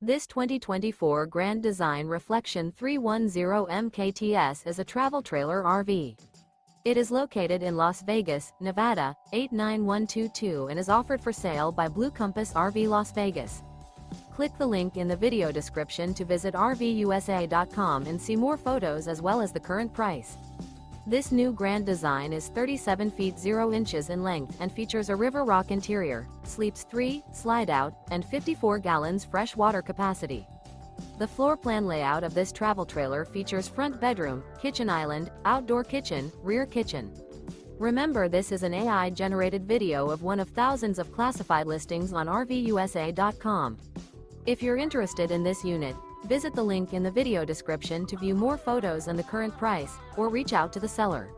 This 2024 Grand Design Reflection 310 MKTS is a travel trailer RV. It is located in Las Vegas, Nevada, 89122 and is offered for sale by Blue Compass RV Las Vegas. Click the link in the video description to visit RVUSA.com and see more photos as well as the current price. This new Grand Design is 37 feet 0 inches in length and features a river rock interior, sleeps 3, slide-out, and 54 gallons fresh water capacity. The floor plan layout of this travel trailer features front bedroom, kitchen island, outdoor kitchen, rear kitchen. Remember, this is an AI-generated video of one of thousands of classified listings on RVUSA.com. If you're interested in this unit, visit the link in the video description to view more photos and the current price, or reach out to the seller.